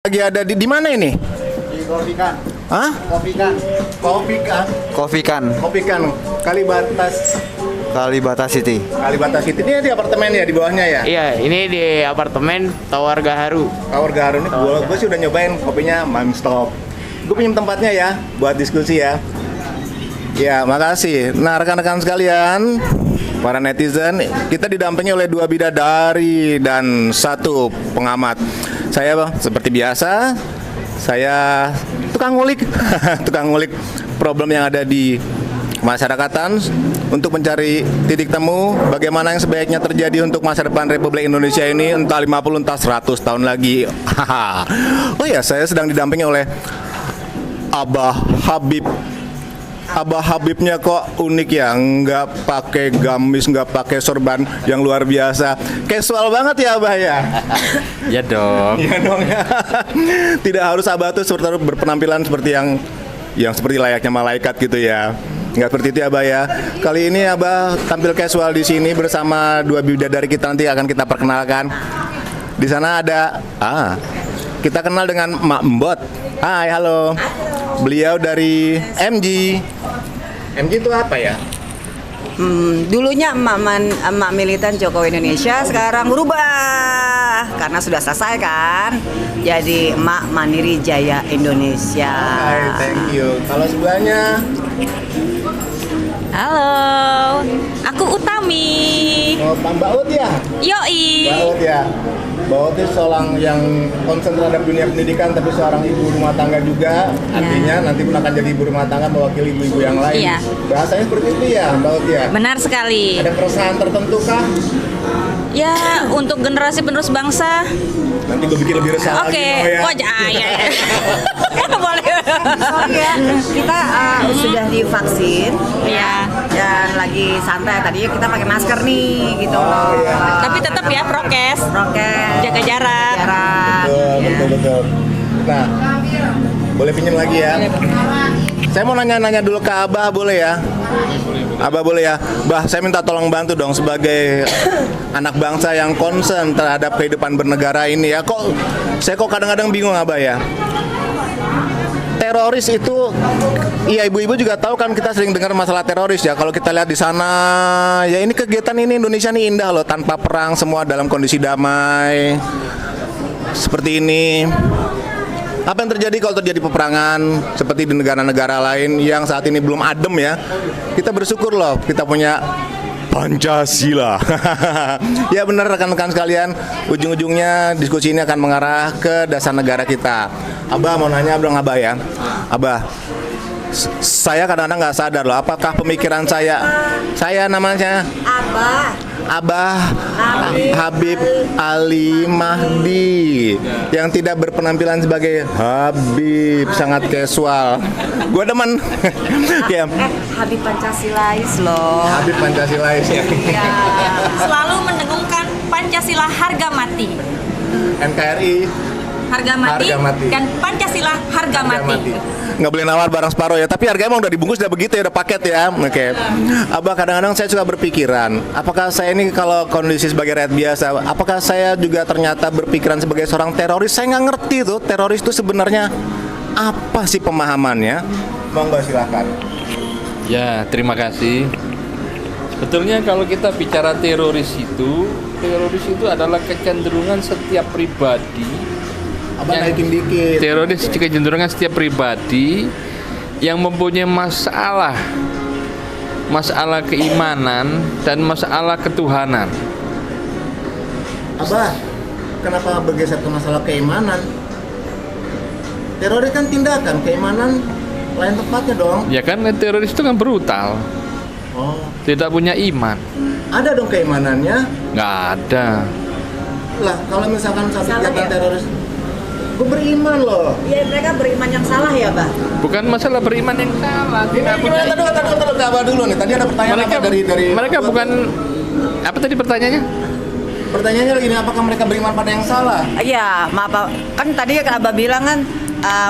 Lagi ada di mana ini? Di Kofikan. Hah? Kofikan. Kofikan. Kofikan Kopikan Kalibata Kalibata City. Kalibata City. Ini di apartemen ya di bawahnya ya? Iya, ini di apartemen Tower Gaharu. Tower Gaharu ini gue sih udah nyobain kopinya mantap. Gue pinjam tempatnya ya buat diskusi ya. Ya, makasih. Nah, rekan-rekan sekalian, para netizen, kita didampingi oleh 2 bidadari dan 1 pengamat. Saya seperti biasa, saya tukang ngulik, tukang ngulik problem yang ada di masyarakatan untuk mencari titik temu bagaimana yang sebaiknya terjadi untuk masa depan Republik Indonesia ini, entah 50 entah 100 tahun lagi. Oh ya, saya sedang didampingi oleh Abah Habib. Abah Habibnya kok unik ya, nggak pakai gamis, nggak pakai sorban yang luar biasa, casual banget ya Abah ya. Ya dong. Iya dong ya. Tidak harus Abah tuh seperti berpenampilan seperti yang seperti layaknya malaikat gitu ya. Nggak seperti itu ya Abah ya. Kali ini Abah tampil casual di sini bersama 2 bidadari kita, nanti akan kita perkenalkan. Di sana ada kita kenal dengan Mak Mbot. Hai, halo. Beliau dari MG. MG itu apa ya? Dulunya emak militan Jokowi Indonesia, sekarang berubah karena sudah selesai kan. Jadi emak Mandiri Jaya Indonesia. Hai, thank you. Kalau sebelahnya, Halo, aku Utami. Mbak Ut ya? Yoi. Mbak Ut ya. Mbak Ut itu seorang yang konsen terhadap dunia pendidikan, tapi seorang ibu rumah tangga juga. Artinya nanti pun akan jadi ibu rumah tangga mewakili ibu-ibu yang lain. Iya. Bahasanya seperti itu ya, Mbak Ut ya? Benar sekali. Ada keresahan tertentu kah? Ya, untuk generasi penerus bangsa. Nanti gue bikin lebih resah lagi, Oke. mau ya? Oh, ya. Boleh. Soalnya kita sudah divaksin, Iya. dan lagi santai. Tadinya kita pakai masker nih, gitu loh. Tapi tetap ya prokes. Prokes, Jaga jarak. Betul. Nah, boleh pinjam lagi ya? Saya mau nanya-nanya dulu ke Abah, boleh ya? Abah boleh ya? Bah, saya minta tolong bantu dong sebagai anak bangsa yang concern terhadap kehidupan bernegara ini ya. Saya kadang-kadang bingung Abah ya. Teroris itu, iya ibu-ibu juga tahu kan, kita sering dengar masalah teroris ya. Kalau kita lihat di sana, ya ini kegiatan ini Indonesia ini indah loh, tanpa perang, semua dalam kondisi damai seperti ini. Apa yang terjadi kalau terjadi peperangan seperti di negara-negara lain yang saat ini belum adem ya? Kita bersyukur loh, kita punya Pancasila. Ya benar rekan-rekan sekalian, ujung-ujungnya diskusi ini akan mengarah ke dasar negara kita. Abah mau nanya dong Abah ya. Abah, saya kadang-kadang nggak sadar loh, apakah pemikiran saya namanya Abah Habib Ali Mahdi yang tidak berpenampilan sebagai Habib, sangat casual. Gue demen. Ya. Habib Pancasilais loh. Habib Pancasilais ya. Ya. Selalu mendengungkan Pancasila harga mati. NKRI Harga mati, Harga mati. dan Pancasila harga mati. Nggak boleh nawar barang separuh ya, tapi harganya emang udah dibungkus, udah begitu ya, udah paket ya. Oke. Abah, kadang-kadang saya suka berpikiran, apakah saya ini kalau kondisi sebagai rakyat biasa, apakah saya juga ternyata berpikiran sebagai seorang teroris? Saya nggak ngerti tuh teroris itu sebenarnya apa sih pemahamannya. Monggo silakan. Ya, terima kasih. Sebetulnya kalau kita bicara teroris itu adalah kecenderungan setiap pribadi. Abah naikin dikit. Teroris kecenderungan setiap pribadi yang mempunyai masalah keimanan dan masalah ketuhanan. Abah, kenapa bergeser ke masalah keimanan? Teroris kan tindakan, keimanan lain tempatnya dong. Ya kan, teroris itu kan brutal, Oh, tidak punya iman. ada dong keimanannya. Nggak ada. Lah, kalau misalkan satu Salah kegiatan ya? teroris, gue beriman loh. Ya mereka beriman yang salah ya, Bah? Bukan masalah beriman yang salah, tidak punya. Tadi ke Abah dulu nih. Tadi ada pertanyaan Mereka apa dari mereka bukan. Apa tadi pertanyaannya? Pertanyaannya lagi nih, apakah mereka beriman pada yang salah? Iya, maaf kan tadi Abah bilang kan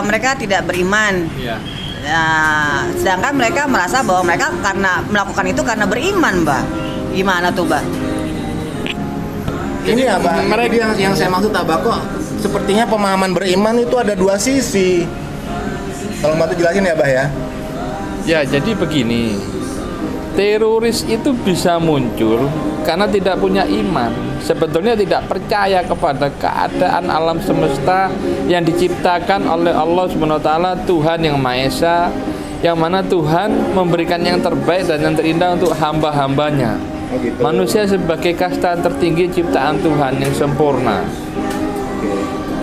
mereka tidak beriman. Iya. Nah, sedangkan mereka merasa bahwa mereka karena melakukan itu karena beriman, Mbak. Gimana tuh, Mbak? Ini Abah, mereka yang saya maksud Abah kok sepertinya pemahaman beriman itu ada dua sisi. Tolong bantu jelasin ya, Bah ya. Ya, jadi begini. Teroris itu bisa muncul karena tidak punya iman. Sebetulnya tidak percaya kepada keadaan alam semesta yang diciptakan oleh Allah Subhanahu wa taala, Tuhan yang Maha Esa, yang mana Tuhan memberikan yang terbaik dan yang terindah untuk hamba-hambanya. Manusia sebagai kasta tertinggi ciptaan Tuhan yang sempurna.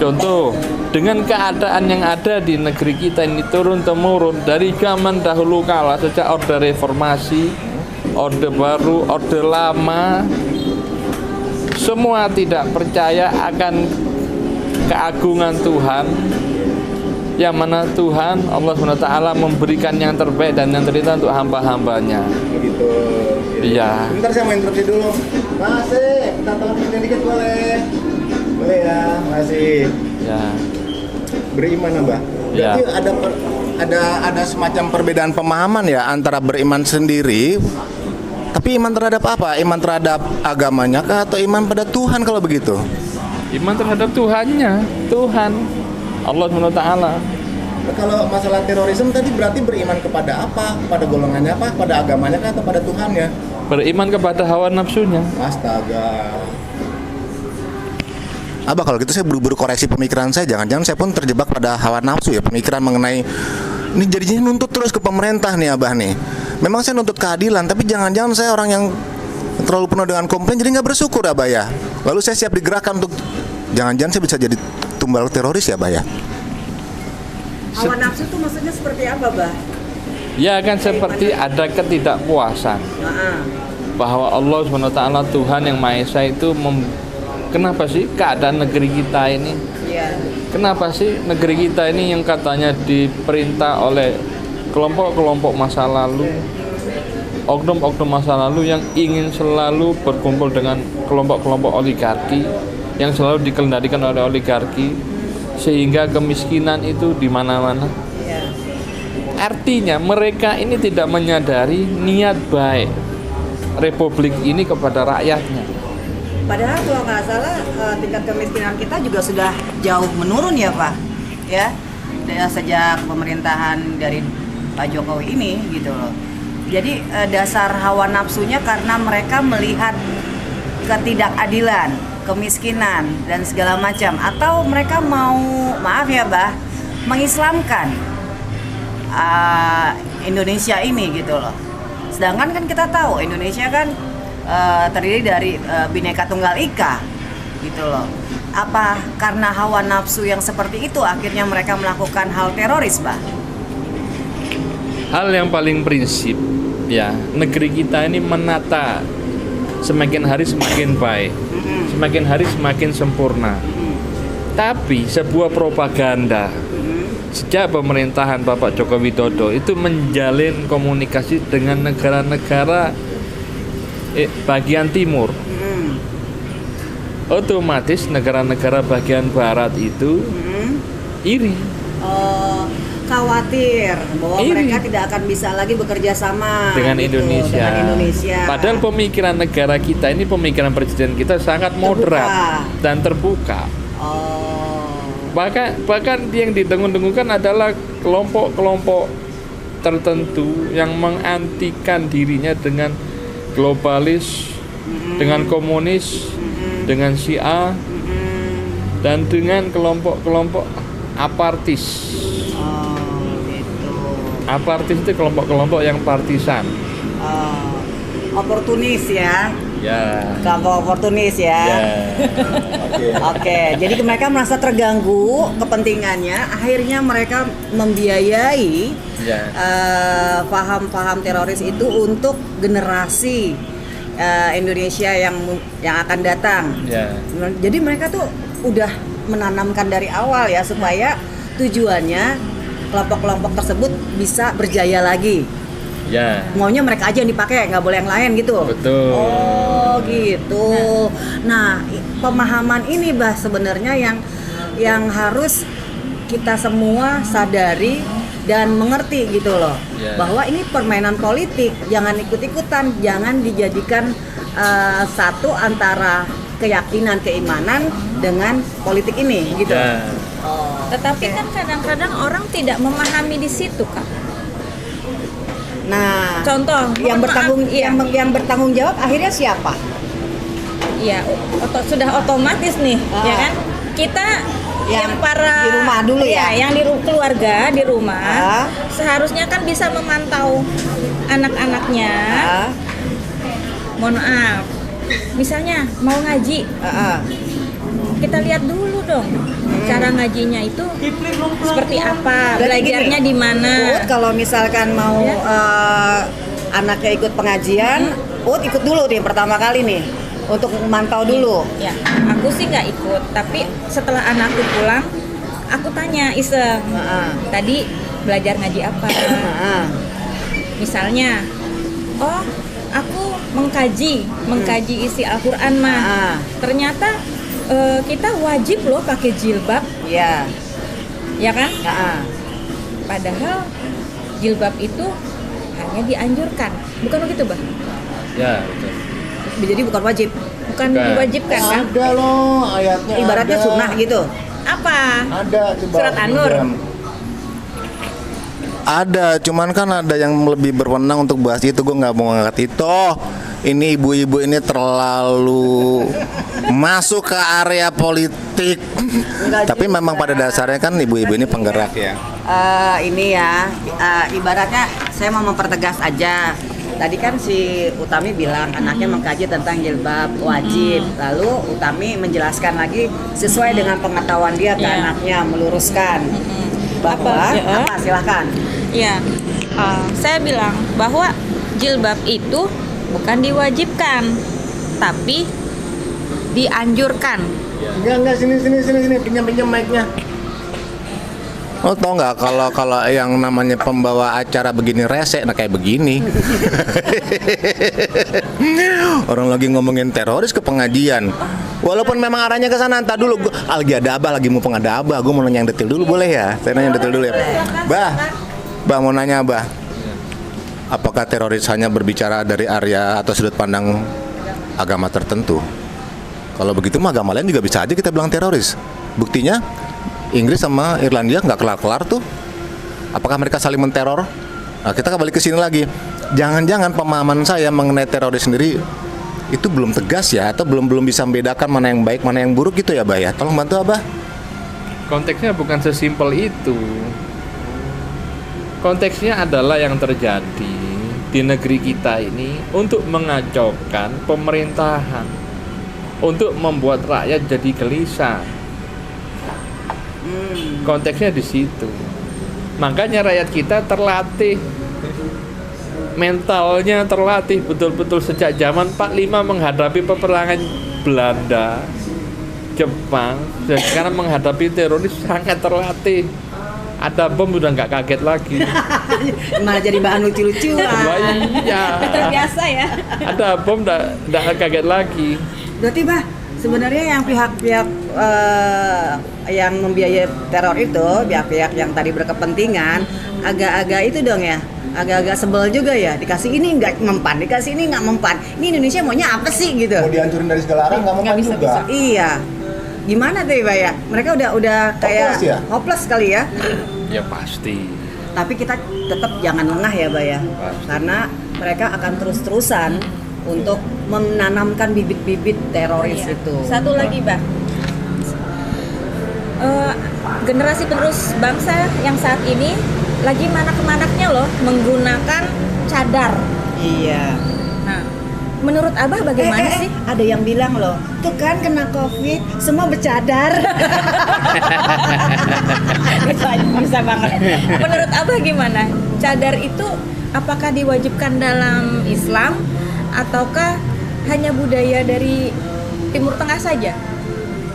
Contoh, dengan keadaan yang ada di negeri kita ini turun-temurun dari zaman dahulu kala, sejak Orde Reformasi, Orde Baru, Orde Lama, semua tidak percaya akan keagungan Tuhan, yang mana Tuhan Allah SWT memberikan yang terbaik dan yang terindah untuk hamba-hambanya. Begitu. Iya. Bentar saya mau interupsi dulu. Masih, kita tolong sini dikit boleh. Boleh ya, masih. Ya. Beriman, Mbak. Ya. Berarti ada semacam perbedaan pemahaman ya antara beriman sendiri. Tapi iman terhadap apa? Iman terhadap agamanya kah atau iman pada Tuhan kalau begitu? Iman terhadap Tuhannya, Tuhan Allah SWT. Nah, kalau masalah terorisme tadi berarti beriman kepada apa? Kepada golongannya apa? Kepada agamanya kah atau pada Tuhannya? Beriman kepada hawa nafsunya. Astaga. Abah, kalau gitu saya buru-buru koreksi pemikiran saya. Jangan-jangan saya pun terjebak pada hawa nafsu ya, pemikiran mengenai ini jadinya nuntut terus ke pemerintah nih Abah nih. Memang saya nuntut keadilan, tapi jangan-jangan saya orang yang terlalu penuh dengan komplain jadi nggak bersyukur Abah ya. Lalu saya siap digerakkan untuk jangan-jangan saya bisa jadi tumbal teroris ya Abah ya. Hawa nafsu itu maksudnya seperti apa, Bah? Ya kan seperti ada ketidakpuasan bahwa Allah SWT Tuhan yang Maha Esa itu kenapa sih keadaan negeri kita ini? Iya. Kenapa sih negeri kita ini yang katanya diperintah oleh kelompok-kelompok masa lalu, oknum-oknum masa lalu yang ingin selalu berkumpul dengan kelompok-kelompok oligarki yang selalu dikendalikan oleh oligarki, sehingga kemiskinan itu di mana-mana. Iya. Artinya mereka ini tidak menyadari niat baik republik ini kepada rakyatnya. Padahal kalau nggak salah tingkat kemiskinan kita juga sudah jauh menurun ya Pak, ya sejak pemerintahan dari Pak Jokowi ini gitu loh. Jadi dasar hawa nafsunya karena mereka melihat ketidakadilan, kemiskinan dan segala macam, atau mereka mau maaf ya Bah, mengislamkan Indonesia ini gitu loh. Sedangkan kan kita tahu Indonesia kan terdiri dari Bhinneka Tunggal Ika gitu loh. Apa karena hawa nafsu yang seperti itu akhirnya mereka melakukan hal teroris, Bah? Hal yang paling prinsip ya, negeri kita ini menata semakin hari semakin baik, semakin hari semakin sempurna. Tapi sebuah propaganda sejak pemerintahan Bapak Joko Widodo itu menjalin komunikasi dengan negara-negara bagian timur. Otomatis negara-negara bagian barat itu iri. Khawatir bahwa mereka tidak akan bisa lagi bekerja sama dengan gitu, Indonesia. dengan Indonesia. Padahal pemikiran negara kita ini, pemikiran presiden kita sangat moderat dan terbuka. Bahkan yang didengung-dengungkan adalah kelompok-kelompok tertentu yang mengantikan dirinya dengan globalis, dengan komunis, dengan Syiah, dan dengan kelompok-kelompok apartis. Apartis itu kelompok-kelompok yang partisan. Oportunis ya. Ya. Kelompok oportunis ya. Oke, jadi mereka merasa terganggu kepentingannya, akhirnya mereka membiayai paham-paham teroris itu untuk generasi Indonesia yang akan datang. Jadi mereka tuh udah menanamkan dari awal ya supaya tujuannya kelompok-kelompok tersebut bisa berjaya lagi. Ya. Maunya mereka aja yang dipakai, nggak boleh yang lain gitu. Betul. Oh gitu. Nah, pemahaman ini Bah sebenarnya yang harus kita semua sadari dan mengerti gitu loh. Bahwa ini permainan politik, jangan ikut-ikutan, jangan dijadikan satu antara keyakinan, keimanan dengan politik ini gitu. Ya. Tetapi kan kadang-kadang orang tidak memahami di situ, Kak. Nah, Contoh, yang mohon bertanggung maaf, iya. yang bertanggung jawab akhirnya siapa? Iya, sudah otomatis nih, Ah. ya kan? Kita Yang yang para di rumah dulu ya? yang di keluarga di rumah Ah. seharusnya kan bisa memantau anak-anaknya. Ah, Mohon maaf, misalnya mau ngaji, ah. kita lihat dulu dong cara ngajinya itu seperti apa, Berarti belajarnya gini, di mana. Uut kalau misalkan mau Ya. anaknya ikut pengajian, Uut ikut dulu nih pertama kali nih untuk memantau dulu. Ya, aku sih nggak ikut, tapi setelah anakku pulang, aku tanya iseng, Ah, tadi belajar ngaji apa? ah. Misalnya, oh aku mengkaji isi Al-Quran mah. Ah. Ternyata kita wajib loh pakai jilbab, Iya. ya kan? Ah, Padahal jilbab itu hanya dianjurkan, bukan begitu, Bang? Ya, betul. jadi bukan wajib. Bukan Bukan. diwajibkan kan? Ada loh ayatnya. Ibaratnya ada. sunnah gitu. Apa? Ada coba. Surat An-Nur. Ada, cuman kan ada yang lebih berwenang untuk bahas itu. Gue nggak mau ngangkat itu. Ini ibu-ibu ini terlalu masuk ke area politik. Tapi memang pada dasarnya kan ibu-ibu ini penggerak ya. Ini ya, ibaratnya saya mau mempertegas aja. Tadi kan si Utami bilang anaknya mengkaji tentang jilbab wajib. Lalu Utami menjelaskan lagi sesuai dengan pengetahuan dia ke Iya. anaknya, meluruskan bahwa Apa? silahkan. Iya, saya bilang bahwa jilbab itu bukan diwajibkan, tapi dianjurkan. Enggak sini pinjam mic-nya. Lo tau nggak kalau yang namanya pembawa acara begini rese, nah kayak begini. Orang lagi ngomongin teroris ke pengajian. Walaupun memang arahnya ke sana, entar dulu gua lagi ada abah, lagi mau ada abah, gue mau nanya yang detail dulu boleh ya? Saya nanya yang detail dulu ya. Bah mau nanya Bah. Apakah teroris hanya berbicara dari area atau sudut pandang agama tertentu? Kalau begitu mah agama lain juga bisa aja kita bilang teroris. Buktinya Inggris sama Irlandia nggak kelar-kelar tuh. Apakah mereka saling menteror? Nah, kita kembali ke sini lagi. Jangan-jangan pemahaman saya mengenai teroris sendiri itu belum tegas ya, atau belum bisa membedakan mana yang baik, mana yang buruk gitu ya, Bah ya. Tolong bantu Abah. Konteksnya bukan sesimpel itu. Konteksnya adalah yang terjadi di negeri kita ini untuk mengacaukan pemerintahan, untuk membuat rakyat jadi gelisah. Konteksnya di situ. Makanya rakyat kita terlatih, mentalnya terlatih betul-betul sejak zaman 45 menghadapi peperangan Belanda, Jepang, dan sekarang menghadapi teroris sangat terlatih. Ada bom udah nggak kaget lagi. Malah jadi bahan lucu-lucuan. Wah, iya. Terbiasa ya. Ada bom nggak kaget lagi. Berarti Bah, sebenarnya yang pihak-pihak yang membiayai teror itu, pihak-pihak yang tadi berkepentingan, agak-agak itu dong ya, agak-agak sebel juga ya. Dikasih ini nggak mempan, dikasih ini nggak mempan. Ini Indonesia maunya apa sih gitu? Mau dihancurin dari segala arah nggak mau juga. Iya. Gimana tuh Mbak ya? Mereka udah kayak Hopeless ya? hopeless kali ya. Ya pasti. Tapi kita tetap jangan lengah ya, Mbak ya. Pasti. Karena mereka akan terus-terusan untuk menanamkan bibit-bibit teroris Iya. itu. Satu lagi, Bang. Generasi penerus bangsa yang saat ini lagi manak-manaknya loh menggunakan cadar. Iya. Nah, menurut Abah bagaimana sih? Ada yang bilang loh, tuh kan kena COVID, semua bercadar. bisa banget. Menurut Abah gimana? Cadar itu apakah diwajibkan dalam Islam ataukah hanya budaya dari Timur Tengah saja?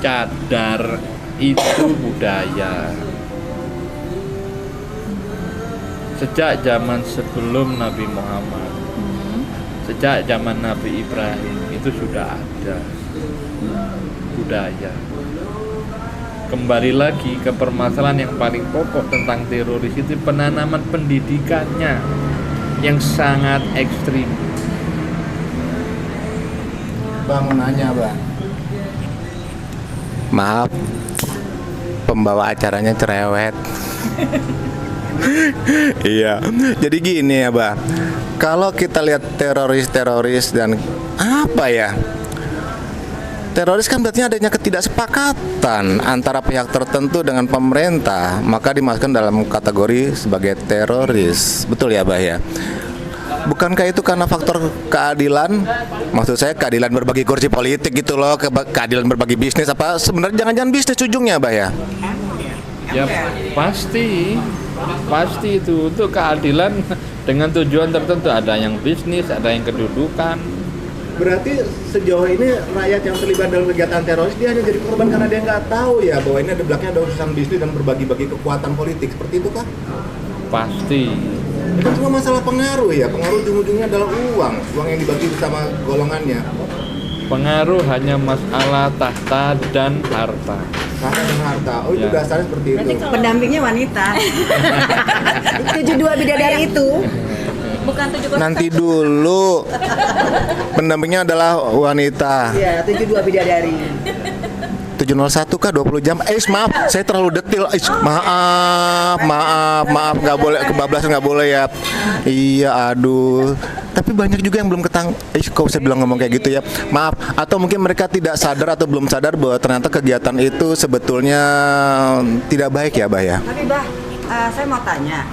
Cadar itu budaya. Sejak zaman sebelum Nabi Muhammad, sejak zaman Nabi Ibrahim itu sudah ada budaya. Kembali lagi ke permasalahan yang paling pokok tentang teroris itu penanaman pendidikannya yang sangat ekstrim. Bang mau nanya Bang, Maaf, pembawa acaranya cerewet. Iya, jadi gini ya, Bah. Kalau kita lihat teroris dan apa ya? Teroris kan berarti adanya ketidaksepakatan antara pihak tertentu dengan pemerintah, maka dimasukkan dalam kategori sebagai teroris. Betul ya, Bah ya? Bukankah itu karena faktor keadilan? Maksud saya keadilan berbagi kursi politik gitu loh, keadilan berbagi bisnis apa? Sebenarnya jangan-jangan bisnis ujungnya, Bah ya? Ya pasti itu untuk keadilan dengan tujuan tertentu. Ada yang bisnis, ada yang kedudukan. Berarti sejauh ini rakyat yang terlibat dalam kegiatan teroris dia hanya jadi korban karena dia nggak tahu ya bahwa ini ada belakangnya ada urusan bisnis dan berbagi-bagi kekuatan politik. Seperti itu kah? Pasti. Itu cuma masalah pengaruh ya. Pengaruh ujung-ujungnya adalah uang yang dibagi bersama golongannya. Pengaruh hanya masalah tahta dan harta. Tahta dan harta. Oh itu Ya. dasarnya seperti itu. Pendampingnya wanita. 72 bidadari itu. Bukan 7 Nanti dulu. Pendampingnya adalah wanita. Iya, 72 bidadari. 701 kah 20 jam? Maaf, saya terlalu detil. Maaf, nggak boleh kebablasan, nggak boleh ya. Iya, aduh. Tapi banyak juga yang belum kok saya bilang ngomong kayak gitu ya. Maaf, atau mungkin mereka tidak sadar atau belum sadar bahwa ternyata kegiatan itu sebetulnya tidak baik ya, Bah ya. Tapi Bah, saya mau tanya,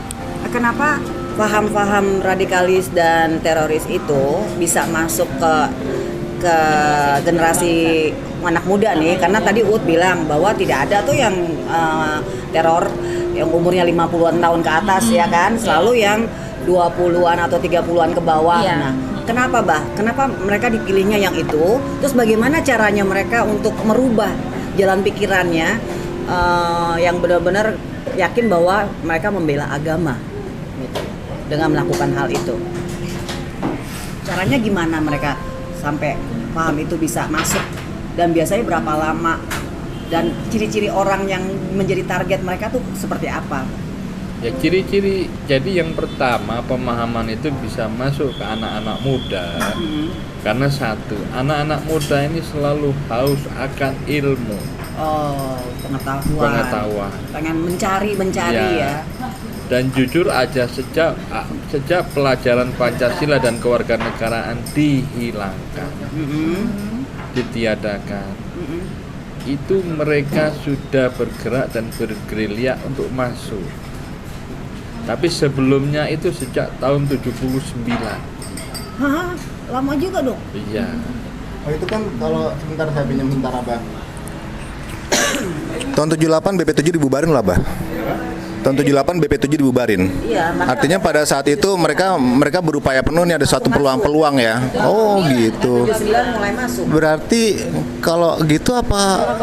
kenapa paham-paham radikalis dan teroris itu bisa masuk ke generasi anak muda nih? Karena tadi Ut bilang bahwa tidak ada tuh yang teror yang umurnya 50-an tahun ke atas ya kan, selalu yang 20-an atau 30-an ke bawah. Iya. Nah, kenapa Bah? Kenapa mereka dipilihnya yang itu? Terus bagaimana caranya mereka untuk merubah jalan pikirannya yang benar-benar yakin bahwa mereka membela agama gitu, dengan melakukan hal itu? Caranya gimana mereka sampai paham itu bisa masuk, dan biasanya berapa lama, dan ciri-ciri orang yang menjadi target mereka tuh seperti apa? Ya ciri-ciri, jadi yang pertama pemahaman itu bisa masuk ke anak-anak muda. Karena satu, anak-anak muda ini selalu haus akan ilmu, Oh, pengetahuan. Pengen mencari ya. Dan jujur aja sejak pelajaran Pancasila dan kewarganegaraan dihilangkan, ditiadakan, itu mereka sudah bergerak dan bergerilya untuk masuk. Tapi sebelumnya itu sejak tahun 79. Hah, lama juga dong. Iya. Oh itu kan kalau sebentar saya pinjam sebentar, Abah. Tahun 78 BP7 dibubarin lah, Bah. Tahun 78 BP7 dibubarin. Iya, Artinya pada saat itu mereka berupaya penuh nih, ada suatu peluang-peluang ya. Oh gitu. 79 mulai masuk. Berarti kalau gitu apa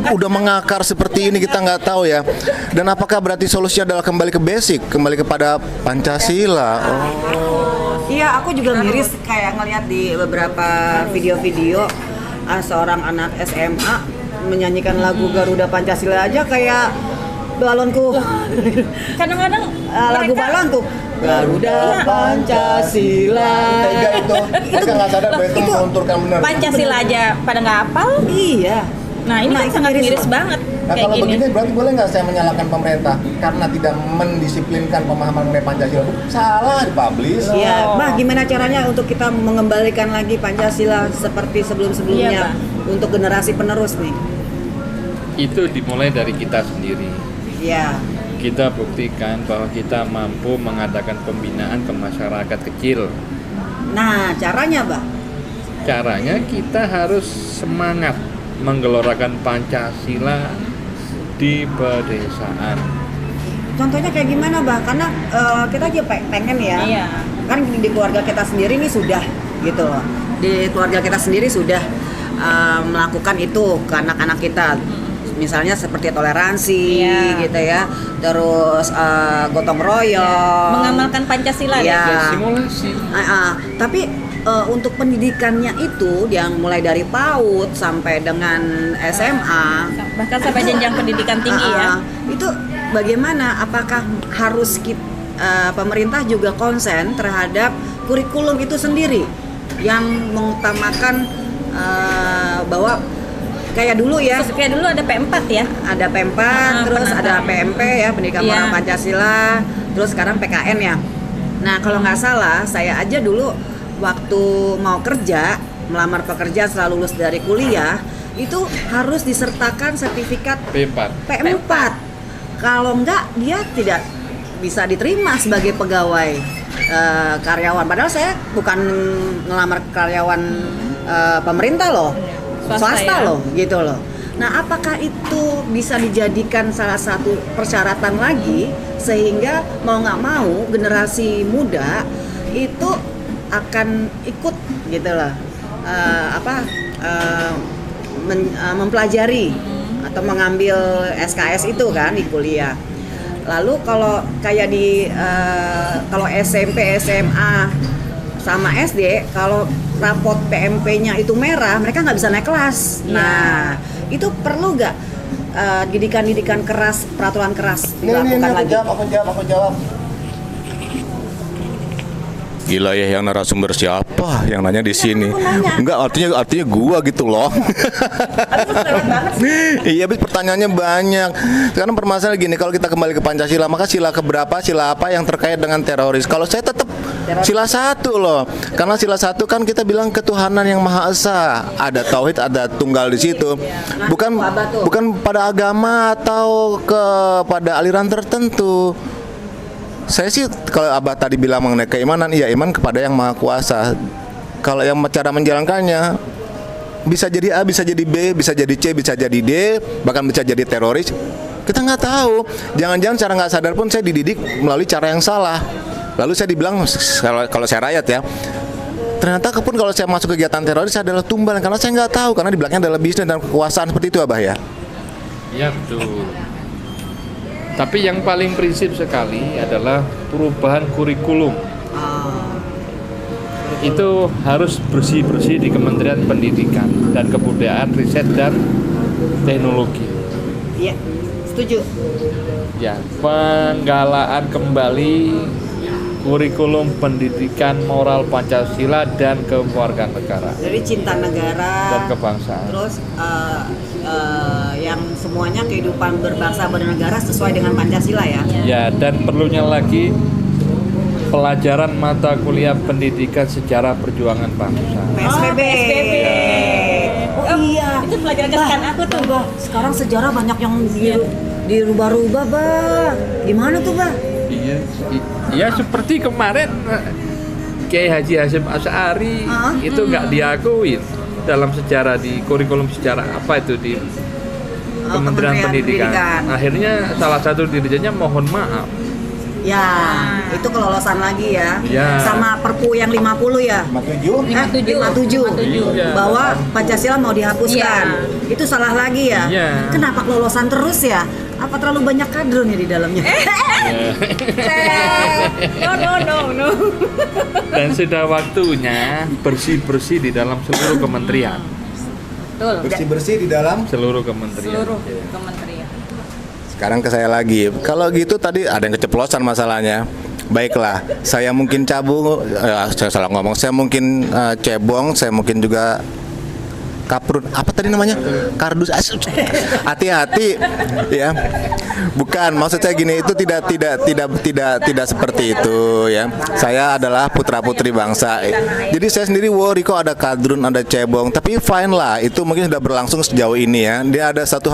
udah mengakar seperti ini kita nggak tahu ya. Dan apakah berarti solusinya adalah kembali ke basic, kembali kepada Pancasila? Oh. Iya, aku juga miris kayak ngelihat di beberapa video-video seorang anak SMA menyanyikan lagu Garuda Pancasila aja kayak balonku. Kadang-kadang Lagu balonku Garuda Pancasila. Tega itu. Mereka nggak sadar bahwa itu melunturkan benar. Pancasila aja pada nggak hafal. Iya. Nah ini kan itu sangat miris loh. banget Nah kayak kalau gini. begini berarti boleh nggak saya menyalahkan pemerintah karena tidak mendisiplinkan pemahaman mengenai Pancasila? Salah dipublish. Iya, Oh. Bah, gimana caranya untuk kita mengembalikan lagi Pancasila seperti sebelum-sebelumnya Iya, Bah. untuk generasi penerus nih? Itu dimulai dari kita sendiri. Iya. Kita buktikan bahwa kita mampu mengadakan pembinaan ke masyarakat kecil. Nah, caranya, Bah? Caranya kita harus semangat menggelorakan Pancasila di pedesaan. Contohnya kayak gimana, Bah? Karena kita aja pengen ya. Iya. Kan di keluarga kita sendiri nih sudah gitu loh. Di keluarga kita sendiri sudah melakukan itu ke anak-anak kita. Misalnya seperti toleransi Iya. gitu ya. Terus gotong royong. Mengamalkan Pancasila Iya. ya. Ya simulasi. Tapi untuk pendidikannya itu yang mulai dari PAUD sampai dengan SMA, Bahkan sampai jenjang pendidikan tinggi ya. itu bagaimana? Apakah harus pemerintah juga konsen terhadap kurikulum itu sendiri yang mengutamakan bahwa kayak dulu ya. Kayak dulu ada P4 ya. Ada P4, terus pernah ada tahu. PMP ya, Pendidikan Iya. Moral Pancasila, terus sekarang PKN ya. Nah, kalau nggak salah, saya aja dulu waktu mau kerja, melamar pekerjaan setelah lulus dari kuliah, itu harus disertakan sertifikat P4. P4. Kalau nggak, dia tidak bisa diterima sebagai pegawai karyawan. Padahal saya bukan ngelamar karyawan pemerintah loh, swasta ya. loh, gitu loh. Nah, apakah itu bisa dijadikan salah satu persyaratan lagi sehingga mau nggak mau generasi muda itu akan ikut gitu loh, mempelajari atau mengambil SKS itu kan di kuliah. Lalu kalau kayak di kalau SMP, SMA sama SD, kalau rapot PMP-nya itu merah, mereka nggak bisa naik kelas. Nah, itu perlu nggak didikan-didikan keras, peraturan keras dilakukan lagi? Aku jawab. Gila ya, yang narasumber siapa yang nanya di sini? aku nanya. Enggak, artinya gua gitu loh. Iya, habis pertanyaannya banyak. Sekarang permasalahan gini, kalau kita kembali ke Pancasila, maka sila keberapa, sila apa yang terkait dengan teroris? Kalau saya tetap sila 1 loh. Karena sila 1 kan kita bilang ketuhanan yang Maha Esa. Ada tauhid, ada tunggal di situ. Bukan pada agama atau kepada aliran tertentu. Saya sih kalau Abah tadi bilang mengenai keimanan, iya, iman kepada yang Maha Kuasa. Kalau yang cara menjalankannya bisa jadi A, bisa jadi B, bisa jadi C, bisa jadi D, bahkan bisa jadi teroris. Kita nggak tahu. Jangan-jangan cara nggak sadar pun saya dididik melalui cara yang salah. Lalu saya dibilang, kalau saya rakyat ya, ternyata pun kalau saya masuk kegiatan teroris adalah tumbal, karena saya nggak tahu, karena di belakangnya adalah bisnis dan kekuasaan seperti itu, Abah ya. Ya betul. Tapi yang paling prinsip sekali adalah perubahan kurikulum. Itu harus bersih-bersih di Kementerian Pendidikan dan Kebudayaan, Riset dan Teknologi. Iya, setuju. Ya, penggalaan kembali kurikulum pendidikan moral Pancasila dan kewarganegaraan Dari cinta negara dan kebangsaan. terus yang semuanya kehidupan berbangsa bernegara sesuai dengan Pancasila ya. Ya, dan perlunya lagi pelajaran mata kuliah pendidikan sejarah perjuangan bangsa. PSBB. PSBB. Oh iya. Itu pelajaran kesukaan aku tuh. Bah, sekarang sejarah banyak yang dirubah-rubah, Bah. Gimana tuh, Bah? Iya, seperti kemarin Kiai Haji Hasyim Asy'ari itu nggak diakuin dalam sejarah di kurikulum sejarah apa itu di Kementerian Pendidikan. Akhirnya salah satu dirjennya mohon maaf. Ya, itu kelolosan lagi ya. Ya. Sama Perpu yang 50 ya. 57 Iya. bahwa Pancasila mau dihapuskan. Itu salah lagi ya. Iya. Kenapa kelolosan terus ya? Apa terlalu banyak kadrun ya di dalamnya? No. Dan sudah waktunya bersih-bersih di dalam seluruh kementerian. Betul. Bersih-bersih di dalam Seluruh kementerian. Seluruh kementerian. Sekarang ke saya lagi. Kalau gitu tadi ada yang keceplosan masalahnya. Baiklah, saya mungkin saya salah ngomong. Saya mungkin cebong, saya mungkin juga kaprun. Apa tadi namanya? Kardus. Hati-hati ya. Bukan, maksud saya gini, itu tidak seperti itu ya. Saya adalah putra-putri bangsa. Jadi saya sendiri worry kok ada kadrun, ada cebong. Tapi fine lah, itu mungkin sudah berlangsung sejauh ini ya. Dia ada satu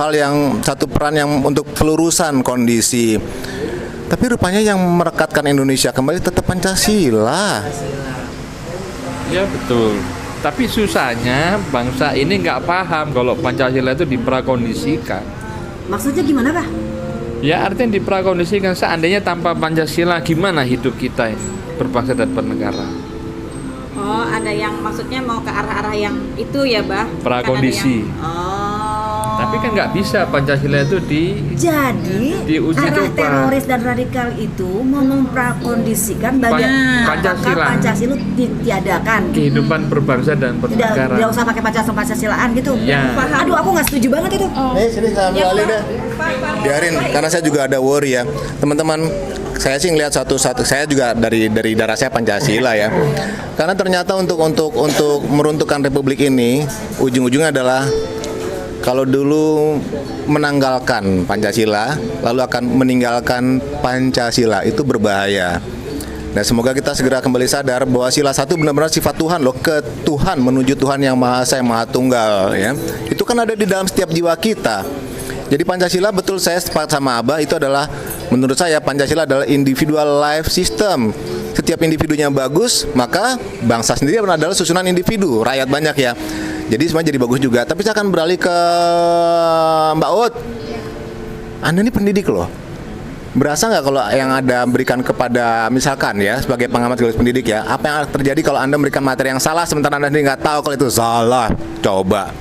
peran yang untuk pelurusan kondisi. Tapi rupanya yang merekatkan Indonesia kembali tetap Pancasila. Ya betul. Tapi susahnya bangsa ini nggak paham kalau Pancasila itu diprakondisikan. Maksudnya gimana, Pak? Ya artinya diprakondisikan, seandainya tanpa Pancasila gimana hidup kita ini berbangsa dan bernegara. Oh, ada yang maksudnya mau ke arah-arah yang itu ya, Bah? Prakondisi. Tapi kan nggak bisa Pancasila itu Jadi diuji arah coba. teroris dan radikal itu mau memprakondisikan bagian Pancasila. Pancasila ditiadakan. kehidupan berbangsa dan Tidak bernegara. usah pakai Pancasilaan gitu. Ya. Aduh, aku nggak setuju banget itu. Sini saya ambil alih deh. Biarin, karena saya juga ada worry ya, teman-teman. Saya sih ngelihat satu-satu. Saya juga dari darah saya Pancasila ya. Karena ternyata untuk meruntuhkan republik ini, ujung-ujungnya adalah kalau dulu menanggalkan Pancasila lalu akan meninggalkan Pancasila itu berbahaya. Nah, semoga kita segera kembali sadar bahwa sila 1 benar-benar sifat Tuhan loh, ke Tuhan, menuju Tuhan yang Maha Esa, yang Maha Tunggal ya. Itu kan ada di dalam setiap jiwa kita. Jadi Pancasila, betul, saya sepakat sama Abah, itu adalah, menurut saya Pancasila adalah individual life system. Setiap individunya bagus, maka bangsa sendiri adalah susunan individu, rakyat banyak ya. Jadi semua jadi bagus juga. Tapi saya akan beralih ke Mbak Ut. Anda ini pendidik loh. Berasa nggak kalau yang Anda berikan kepada, misalkan ya, sebagai pengamat sekaligus pendidik ya, apa yang akan terjadi kalau Anda memberikan materi yang salah sementara Anda sendiri nggak tahu kalau itu salah? Coba.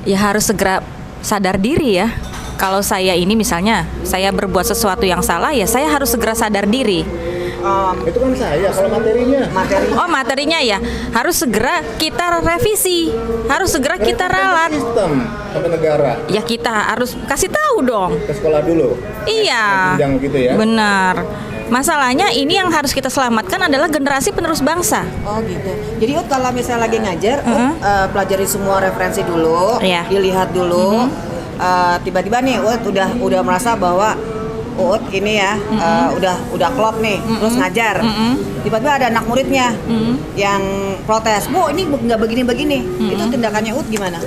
Ya harus segera sadar diri ya. Kalau saya ini misalnya, saya berbuat sesuatu yang salah, ya saya harus segera sadar diri. Itu kan saya, kalau materinya. Oh, materinya ya harus segera kita revisi, harus segera kita ralat. Sistem sampai negara. Ya kita harus kasih tahu dong. Ke sekolah dulu. Iya, Jenjang gitu ya. benar. Masalahnya ini yang harus kita selamatkan adalah generasi penerus bangsa. Oh gitu. Jadi Ut kalau misalnya lagi ngajar, pelajari semua referensi dulu, Iya. dilihat dulu. Tiba-tiba nih Ut udah merasa bahwa Ut ini ya udah klop nih, terus ngajar. Tiba-tiba ada anak muridnya yang protes, Bu ini nggak begini-begini. Itu tindakannya Ut gimana?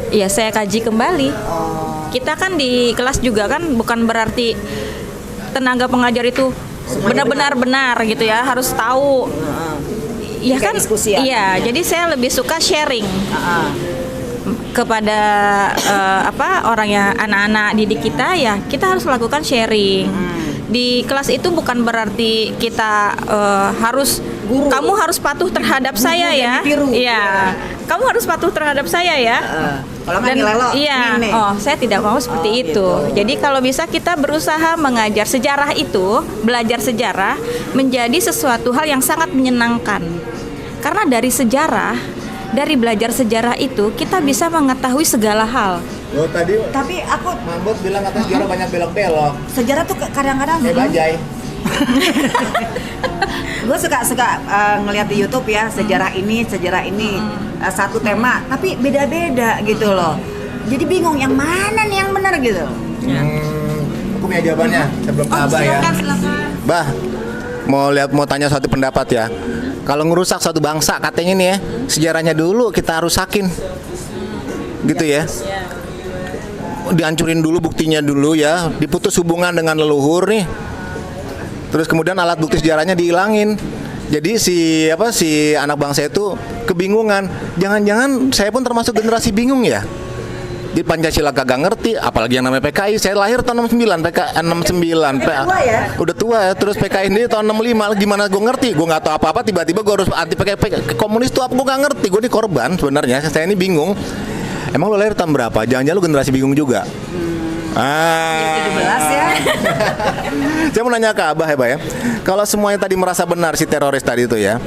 Ya saya kaji kembali. Kita kan di kelas juga kan bukan berarti tenaga pengajar itu benar-benar benar gitu ya, harus tahu. Iya Kayak kan? diskusi ya? Iya, jadi saya lebih suka sharing kepada orang yang anak-anak didik kita, ya kita harus melakukan sharing. Di kelas itu bukan berarti kita harus Guru. kamu harus patuh terhadap saya ya. yang ditiru. Iya. Kamu harus patuh terhadap saya ya. Kalau nggak nilai lo, iya, ini nih. saya tidak mau seperti Oh, itu. gitu. Jadi kalau bisa kita berusaha mengajar sejarah itu, belajar sejarah menjadi sesuatu hal yang sangat menyenangkan. Karena dari sejarah, dari belajar sejarah itu kita bisa mengetahui segala hal. Oh, tadi Tapi aku Mambut bilang atas sejarah banyak belok-belok. sejarah tuh kadang-kadang Bajai. gue suka ngelihat di YouTube ya, sejarah ini satu tema tapi beda-beda gitu loh. Jadi bingung yang mana nih yang benar gitu. Aku punya jawabannya sebelum ke Abah ya. Silakan. Bah, mau tanya satu pendapat ya. Kalau ngerusak satu bangsa katanya nih ya, sejarahnya dulu kita rusakin. Gitu ya. Dihancurin dulu buktinya dulu ya, diputus hubungan dengan leluhur nih. Terus kemudian alat bukti sejarahnya dihilangin. Jadi si anak bangsa itu kebingungan. Jangan-jangan saya pun termasuk generasi bingung ya. Di Pancasila kagak ngerti, apalagi yang namanya PKI. Saya lahir tahun 69, PKI 69. tua ya? Udah tua ya, terus PKI ini tahun 65. Gimana gue ngerti? Gue nggak tahu apa-apa, tiba-tiba gue harus anti PKI. Komunis tuh apa? Gue nggak ngerti. Gue ini korban sebenarnya. Saya ini bingung. Emang lo lahir tahun berapa? Jangan-jangan lo generasi bingung juga. 17 ya. Saya mau nanya ke Abah ya, Bah ya. Kalau semuanya tadi merasa benar si teroris tadi itu ya,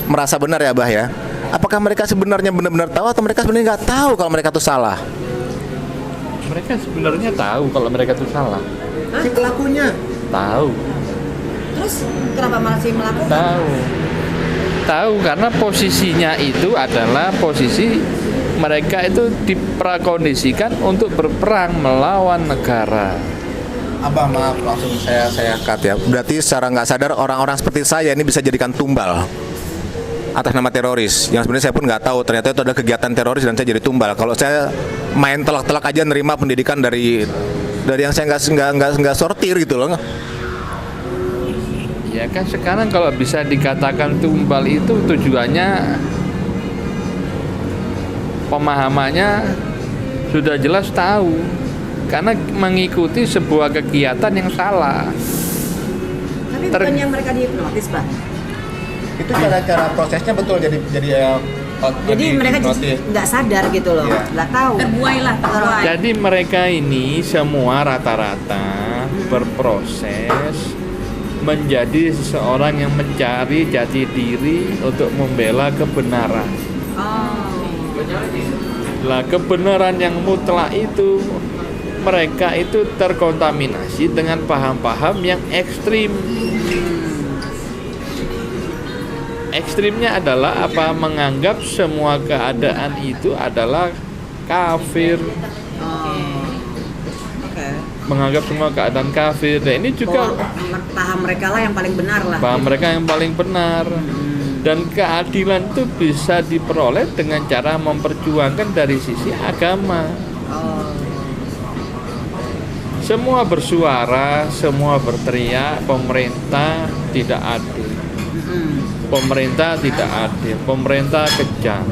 merasa benar ya, Bah ya. Apakah mereka sebenarnya benar-benar tahu atau mereka sebenarnya nggak tahu kalau mereka itu salah? Mereka sebenarnya tahu kalau mereka itu salah. Si pelakunya Tahu. Terus kenapa masih melakukan? Tahu karena posisinya itu adalah posisi mereka itu diprakondisikan untuk berperang melawan negara. Abah, maaf langsung saya cut ya. Berarti secara nggak sadar orang-orang seperti saya ini bisa jadikan tumbal atas nama teroris. Yang sebenarnya saya pun nggak tahu ternyata itu ada kegiatan teroris dan saya jadi tumbal. Kalau saya main telak-telak aja nerima pendidikan dari yang saya nggak sortir gitu loh. Ya kan sekarang kalau bisa dikatakan tumbal itu tujuannya, pemahamannya sudah jelas tahu karena mengikuti sebuah kegiatan yang salah. Tapi bukannya mereka dihipnotis, Pak? Itu cara prosesnya betul jadi Jadi mereka nggak sadar gitu loh, Iya. nggak tahu. Terbuai. Jadi mereka ini semua rata-rata berproses menjadi seseorang yang mencari jati diri untuk membela kebenaran. Lah kebenaran yang mutlak itu mereka itu terkontaminasi dengan paham-paham yang ekstrim. ekstrimnya adalah apa? Menganggap semua keadaan itu adalah kafir. Oke. Menganggap semua keadaan kafir. Dan ini juga Paham mereka lah yang paling benar lah. paham mereka yang paling benar. Dan keadilan itu bisa diperoleh dengan cara memperjuangkan dari sisi agama. Oh. Semua bersuara, semua berteriak, pemerintah tidak adil. Pemerintah tidak adil, pemerintah kejam.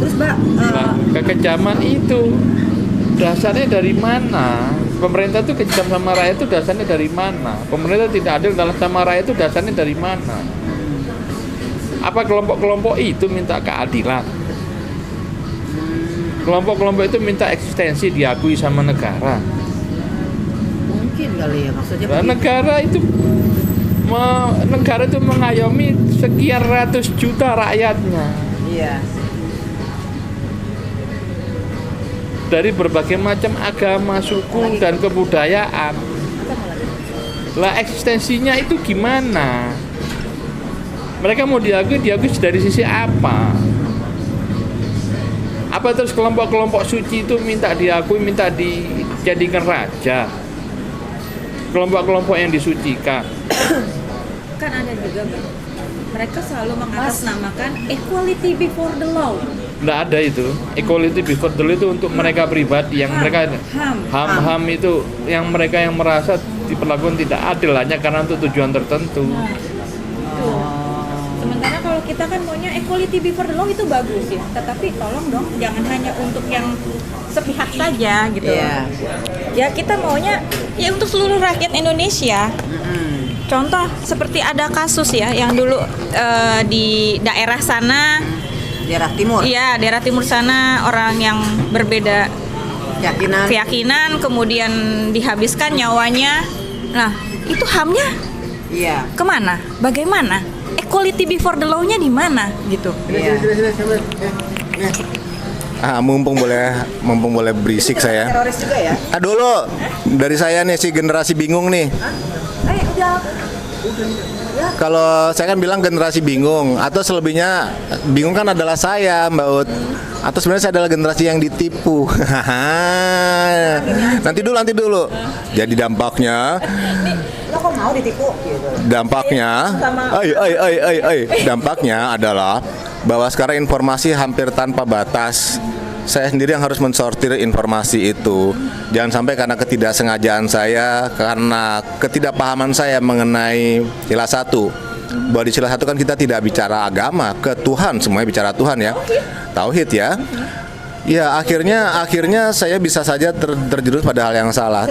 Terus Mbak, Nah, kekejaman itu dasarnya dari mana? Pemerintah itu kejam sama rakyat itu dasarnya dari mana? Pemerintah tidak adil dalam sama rakyat itu dasarnya dari mana? Apa kelompok-kelompok itu minta keadilan? Kelompok-kelompok itu minta eksistensi diakui sama negara. mungkin kali ya maksudnya. Nah, negara itu mengayomi sekian ratus juta rakyatnya Iya. dari berbagai macam agama, suku, dan kebudayaan. Lah eksistensinya itu gimana? Mereka mau diakui dari sisi apa? Apa terus kelompok-kelompok suci itu minta diakui, minta dijadikan raja? Kelompok-kelompok yang disucikan. Kan ada juga Bang, mereka selalu mengatasnamakan equality before the law. Nggak ada itu. Equality before the law itu untuk mereka pribadi yang mereka HAM itu yang mereka yang merasa diperlakukan tidak adil hanya karena untuk tujuan tertentu. Sementara kalau kita kan maunya equality before the law itu bagus ya, tetapi tolong dong jangan hanya untuk yang sepihak saja gitu. Iya. Ya kita maunya ya untuk seluruh rakyat Indonesia. Contoh seperti ada kasus ya yang dulu di daerah sana, Daerah timur. iya daerah timur sana orang yang berbeda keyakinan kemudian dihabiskan nyawanya. Nah itu HAM-nya Iya. kemana? Bagaimana? Equality before the law-nya di mana gitu? Iya. Mumpung boleh berisik saya. Teroris juga ya? Dulu dari saya nih si generasi bingung nih. Udah. Kalau saya kan bilang generasi bingung, atau selebihnya bingung kan adalah saya, Mbak Ut. Atau sebenarnya saya adalah generasi yang ditipu. Nanti dulu. Jadi dampaknya Lo kok mau ditipu gitu? Dampaknya Dampaknya adalah bahwa sekarang informasi hampir tanpa batas. Saya sendiri yang harus mensortir informasi itu. Jangan sampai karena ketidaksengajaan saya, karena ketidakpahaman saya mengenai sila 1. Bahwa di sila 1 kan kita tidak bicara agama, ke Tuhan, semuanya bicara Tuhan ya. Tauhid ya. Ya akhirnya saya bisa saja terjerumus pada hal yang salah.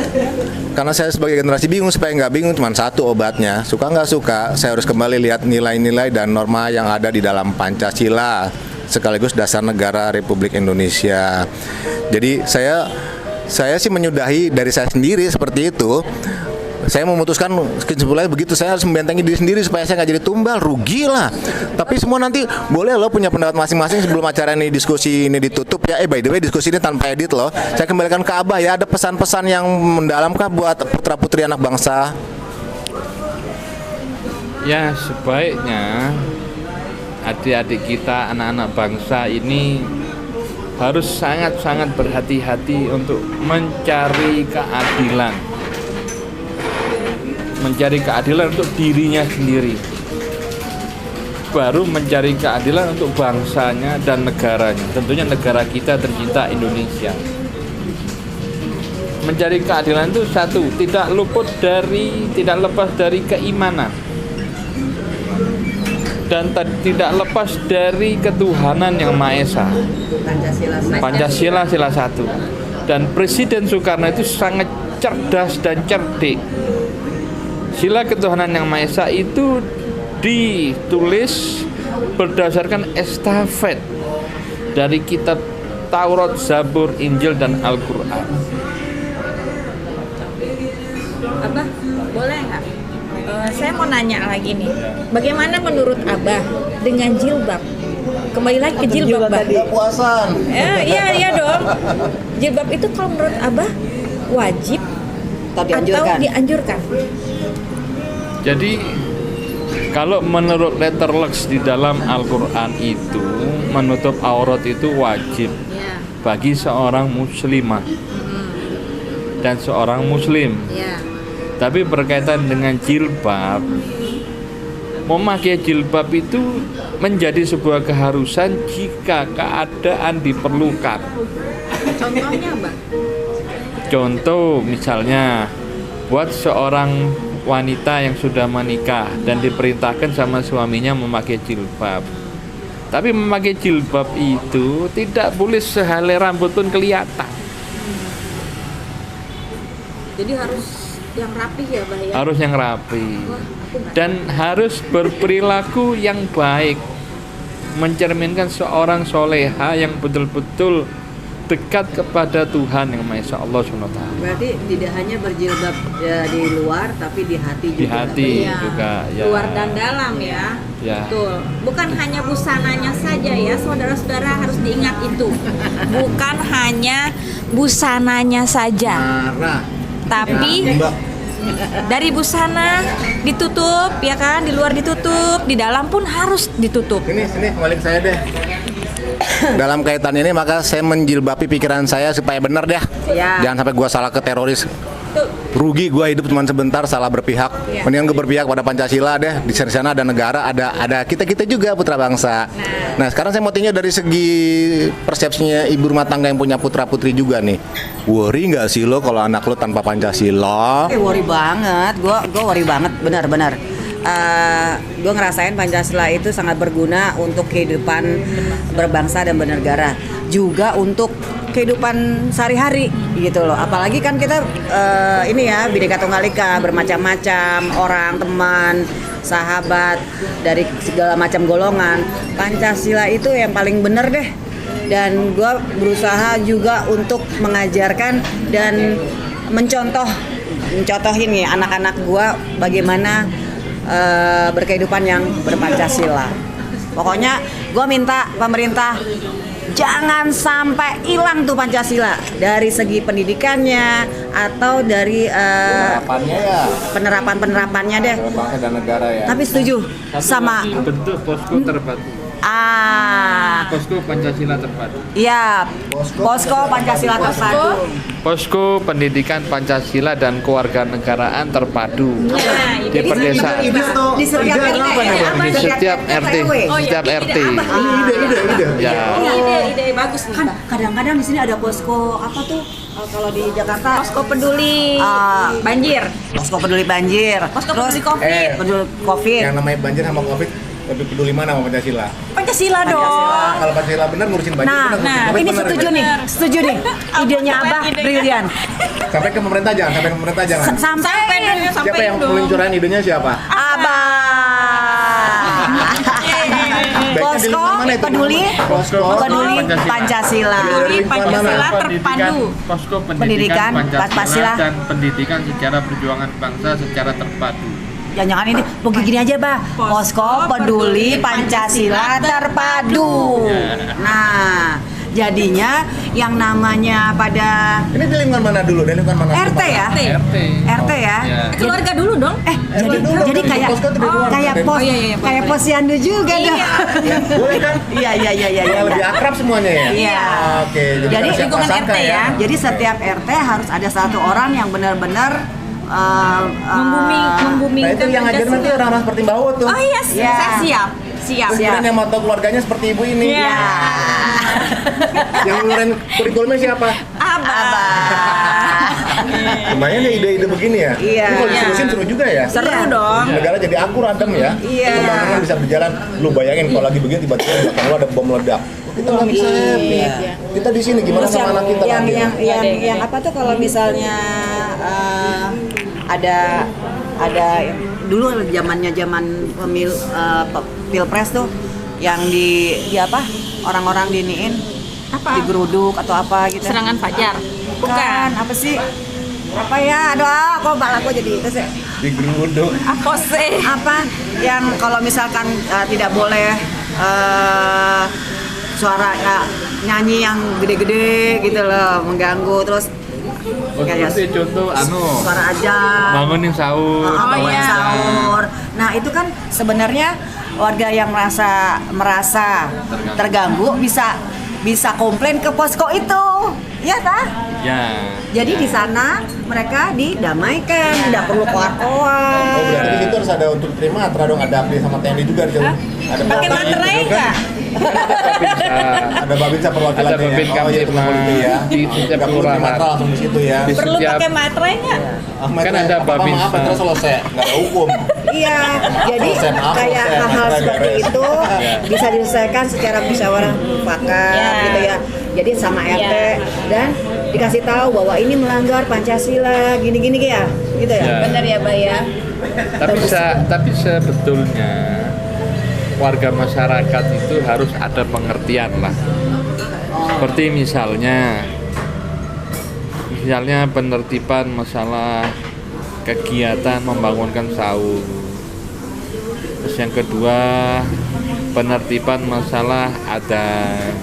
Karena saya sebagai generasi bingung, supaya nggak bingung cuma satu obatnya. Suka nggak suka, saya harus kembali lihat nilai-nilai dan norma yang ada di dalam Pancasila, sekaligus dasar negara Republik Indonesia. Jadi saya sih menyudahi dari saya sendiri seperti itu. Saya memutuskan kesimpulannya begitu, saya harus membentengi diri sendiri supaya saya nggak jadi tumbal, rugi lah. Tapi semua nanti boleh loh punya pendapat masing-masing sebelum acara ini, diskusi ini ditutup ya. By the way diskusi ini tanpa edit loh. Saya kembalikan ke Abah ya, ada pesan-pesan yang mendalamkah buat putra-putri anak bangsa? Ya sebaiknya adik-adik kita, anak-anak bangsa ini harus sangat-sangat berhati-hati untuk mencari keadilan. Mencari keadilan untuk dirinya sendiri, baru mencari keadilan untuk bangsanya dan negaranya, tentunya negara kita tercinta Indonesia. Mencari keadilan itu satu, tidak lepas dari keimanan dan tidak lepas dari ketuhanan yang Maha Esa. Pancasila sila 1. Dan Presiden Soekarno itu sangat cerdas dan cerdik. Sila ketuhanan yang Maha Esa itu ditulis berdasarkan estafet dari kitab Taurat, Zabur, Injil, dan Al-Quran. Abah, boleh nggak? Saya mau nanya lagi nih, bagaimana menurut Abah dengan jilbab? Kembali lagi ke jilbab, Bah. Puasan. Iya dong. Jilbab itu kalau menurut Abah wajib atau dianjurkan? Jadi Kalau menurut letterlux di dalam Al-Quran itu menutup aurat itu wajib Ya. bagi seorang muslimah dan seorang muslim. Ya. Tapi berkaitan dengan jilbab, memakai jilbab itu menjadi sebuah keharusan jika keadaan diperlukan. Contohnya, Mbak? Contoh misalnya buat seorang wanita yang sudah menikah dan diperintahkan sama suaminya memakai jilbab. Tapi memakai jilbab itu tidak boleh sehelai rambut pun kelihatan. Jadi harus yang rapi ya, Mbak ya? Harus yang rapi. Wah, aku nggak Dan harus berperilaku yang baik, mencerminkan seorang soleha yang betul-betul dekat kepada Tuhan yang Maha Esa, Allah SWT. Berarti tidak hanya berjilbab di luar, tapi di hati juga. Di hati Iya. juga ya. Luar dan dalam ya. Ya. Betul. Bukan hanya busananya saja ya, saudara-saudara harus diingat itu. Bukan hanya busananya saja. Marah. Tapi dari busana ditutup ya kan, di luar ditutup, di dalam pun harus ditutup. Sini kembali ke saya deh. Dalam kaitan ini maka saya menjilbabi pikiran saya supaya benar deh. Ya. Jangan sampai gua salah ke teroris. Rugi gua hidup cuma sebentar salah berpihak. Ya. Mendingan gua berpihak pada Pancasila deh. Di sana ada negara, ada kita juga putra bangsa. Nah, sekarang saya mau tanya dari segi persepsinya ibu rumah tangga yang punya putra putri juga nih. Worry nggak sih lo kalau anak lo tanpa Pancasila? Worry banget, gue worry banget, benar-benar. Gue ngerasain Pancasila itu sangat berguna untuk kehidupan berbangsa dan bernegara, juga untuk kehidupan sehari-hari gitu loh. Apalagi kan kita ini ya Bhinneka Tunggal Ika, bermacam-macam orang, teman, sahabat dari segala macam golongan. Pancasila itu yang paling bener deh. Dan gue berusaha juga untuk mengajarkan dan mencontohin nih anak-anak gue bagaimana berkehidupan yang berpancasila. Pokoknya gue minta pemerintah jangan sampai hilang tuh Pancasila dari segi pendidikannya atau dari penerapannya deh. Bangsa dan negara ya. Tapi setuju sama bentuk posko terpadu. Posko Pancasila terpadu. Iya, posko Pancasila terpadu. Posko pendidikan Pancasila dan kewarganegaraan terpadu Nah, di perdesaan. Di setiap RT ya? Di setiap RT, Oh, ya, setiap ide RT. apa? Ide. Ya. Ide bagus nih, Kan Mbak. kadang-kadang di sini ada posko apa tuh kalau di Jakarta Posko peduli banjir. posko peduli banjir, Posko terus peduli COVID. peduli COVID. Yang namanya banjir sama Covid lebih peduli mana sama Pancasila? Pancasila dong. Kalau Pancasila benar ngurusin banjir, Nah, benar ngurusin Covid ini benar, setuju ya? nih, setuju nih. Idenya Abah Idenya. brilian. Sampai ke pemerintah jangan, Sampai Siapa yang meluncurkan idenya siapa? Abah. Baiknya di Posko lingkungan mana itu? peduli Posko peduli Pancasila. Peduli Pancasila terpadu. Posko Pendidikan Pancasila dan pendidikan secara perjuangan bangsa secara terpadu. Jangan ini, begini gini aja, Bah. Posko peduli Pancasila terpadu. Nah, jadinya yang namanya pada Ini di lingkungan mana dulu? Di lingkungan mana? RT ya? RT ya? Ya. Keluarga dulu dong. Jadi kayak Posko itu di luar, kayak kan? pos Oh, iya, kayak posyandu juga dah. Boleh kan? Iya. Yang lebih akrab semuanya ya? Iya. Oke. Jadi kita siap lingkungan prasangka RT ya. Jadi setiap RT harus ada satu orang yang benar-benar Nah Membumingkan itu yang ngajar nanti orang-orang seperti Mbak Uut tuh. Oh iya, Iya. saya siap. Terus kemudian yang mau tahu keluarganya seperti ibu ini. Iya. Yang ngeluarin kurikulumnya siapa? Abah. Lumayan ya ide-ide begini ya. Iya. Ini kalau diterusin seru juga ya. Seru dong. Negara jadi akur adem ya. Iya. Pembangunan bisa berjalan. Lu bayangin kalau lagi begini tiba-tiba di belakang lu ada bom meledak. Kita nggak bisa happy. Kita di sini gimana Terus sama anak kita nanti? yang apa tuh kalau misalnya ada dulu zaman pilpres tuh yang di apa orang-orang diniin Apa? digeruduk atau apa gitu. Serangan fajar. Bukan, apa sih? Apa ya? Aduh, kok malah gue jadi itu sih. Digeruduk. Apa sih? Apa yang kalau misalkan tidak boleh suara nyanyi yang gede-gede gitu loh, mengganggu, terus Oh, seperti contoh suara aja, bangunin sahur. bangunin sahur. Nah itu kan sebenarnya warga yang merasa terganggu bisa komplain ke posko itu, ya tah? Ya. Jadi di sana mereka didamaikan, tidak perlu koar-koar. Oh, berarti di situ harus ada untuk terima matra dong, ada APD sama TNI juga di situ. Ada Pakai materai nggak? Ada Babinsa perwakilan Ada Babin Kamtipmas itu ya. di setiap Nggak perlu kelurahan. terima matra langsung di situ ya. Di Perlu setiap- pakai materai nggak? Kan ada Babinsa. Maaf, terus selesai, nggak ada hukum. Iya, jadi Maaf, kayak selesai. hal-hal seperti Beres. itu bisa diselesaikan secara musyawarah mufakat Ya. gitu ya. Jadi sama RT Ya. dan dikasih tahu bahwa ini melanggar Pancasila, gini-gini ya, gitu ya. Ya. Benar ya, Mbak ya? Tapi sebetulnya warga masyarakat itu harus ada pengertian lah. Seperti misalnya penertiban masalah kegiatan membangunkan sahur. Terus yang kedua, penertiban masalah adan.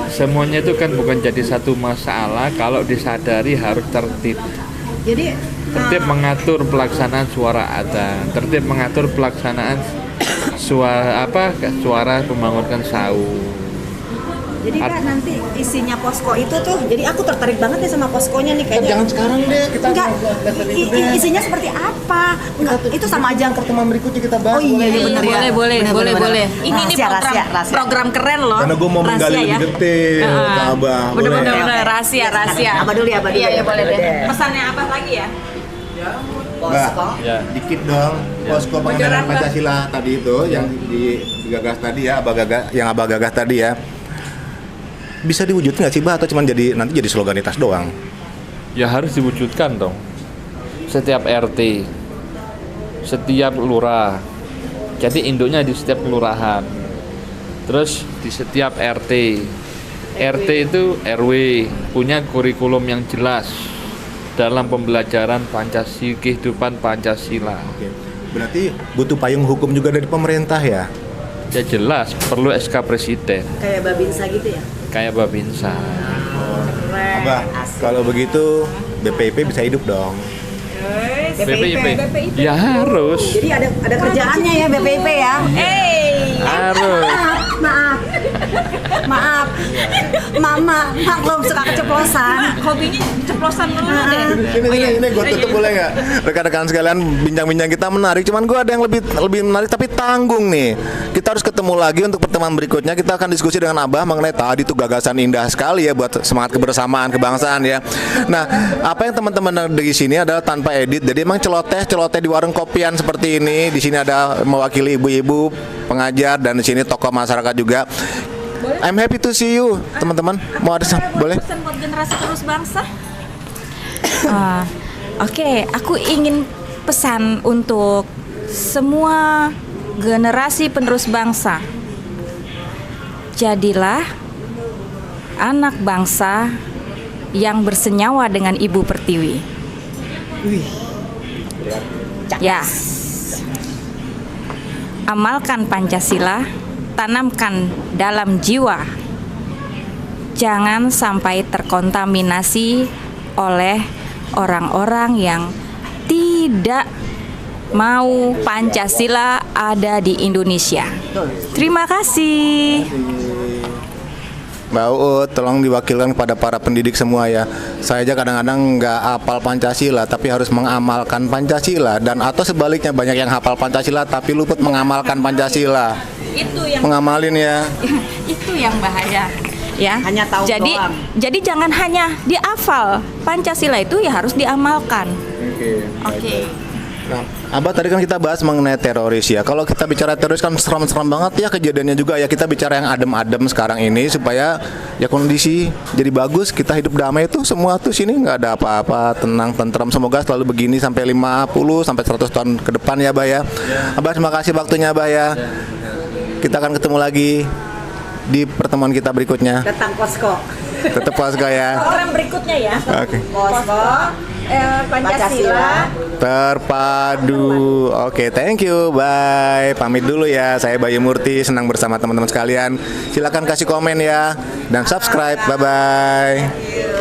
Semuanya itu kan bukan jadi satu masalah kalau disadari harus tertib. Jadi Tertib mengatur pelaksanaan suara adzan, tertib mengatur pelaksanaan suara membangunkan sahur. Jadi kan nanti isinya posko itu tuh, jadi aku tertarik banget nih sama poskonya nih kayaknya. Jangan sekarang deh, kita Enggak, lihat itu deh. isinya seperti apa? Enggak, itu sama aja Pertemuan berikutnya kita bahas. Oh iya, boleh. bener ya. Boleh. Bener. Ini Rahasia, program rahasia. program keren loh. Karena gue mau menggali Rahasia lebih detail, Kak Abah. Boleh. Bener-bener rahasia. Abah dulu ya, Abah dulu. Iya, boleh deh. Pesannya apa lagi ya? Posko. Ya. Dikit dong, posko pengendalian Pancasila tadi itu yang digagas tadi ya, yang Abah gagas tadi ya. Bisa diwujudkan nggak sih, Bah? Atau cuma nanti jadi sloganitas doang? Ya harus diwujudkan dong. Setiap RT, setiap lurah. Jadi induknya di setiap kelurahan. Terus di setiap RT. RT itu RW punya kurikulum yang jelas dalam pembelajaran Pancasila, kehidupan Pancasila. Oke. Berarti butuh payung hukum juga dari pemerintah ya? Ya jelas perlu SK Presiden Kayak Babinsa gitu ya? kayak Babinsa. Abah, kalau begitu BPIP bisa hidup dong. BPIP. Ya harus. Jadi ada kerjaannya ya BPIP ya? Harus. Maaf. Mama belum suka keceplosan. Hobinya ceplosan dulu deh. Ini gue tutup boleh nggak? Rekan-rekan sekalian, bincang-bincang kita menarik. Cuman gue ada yang lebih menarik tapi tanggung nih. Kita harus ketemu lagi untuk pertemuan berikutnya. Kita akan diskusi dengan Abah mengenai tadi tuh gagasan indah sekali ya buat semangat kebersamaan, kebangsaan ya. Nah, apa yang teman-teman di sini adalah tanpa edit. Jadi emang celoteh di warung kopian seperti ini. Di sini ada mewakili ibu-ibu pengajar dan di sini tokoh masyarakat juga. I'm happy to see you, teman-teman. Mau ada boleh? Pesan buat generasi penerus bangsa. Oke, aku ingin pesan untuk semua generasi penerus bangsa. Jadilah anak bangsa yang bersenyawa dengan Ibu Pertiwi. Ya. Amalkan Pancasila, tanamkan dalam jiwa. Jangan sampai terkontaminasi oleh orang-orang yang tidak mau Pancasila ada di Indonesia. Terima kasih. Mbak Uut, tolong diwakilkan kepada para pendidik semua ya. Saya aja kadang-kadang nggak hafal Pancasila, tapi harus mengamalkan Pancasila. Dan atau sebaliknya, banyak yang hafal Pancasila, tapi luput mengamalkan Pancasila. Itu yang Mengamalin ya. itu yang bahaya. Ya. Hanya tahu doang. Jadi jangan hanya dihafal. Pancasila itu ya harus diamalkan. Oke. Nah, Abah tadi kan kita bahas mengenai teroris ya. Kalau kita bicara teroris kan seram-seram banget ya kejadiannya juga ya. Kita bicara yang adem-adem sekarang ini supaya ya kondisi jadi bagus. Kita hidup damai tuh semua tuh sini nggak ada apa-apa, tenang, tentram. Semoga selalu begini sampai 50 sampai 100 tahun ke depan ya, Abah ya. Abah terima kasih waktunya, Abah ya. Kita akan ketemu lagi di pertemuan kita berikutnya. Tentang posko. Tetap posko ya. Program berikutnya ya. Oke. Posko Pancasila. Terpadu. Oke, thank you. Bye. Pamit dulu ya. Saya Bayu Murti, senang bersama teman-teman sekalian. Silakan kasih komen ya dan subscribe. Bye bye.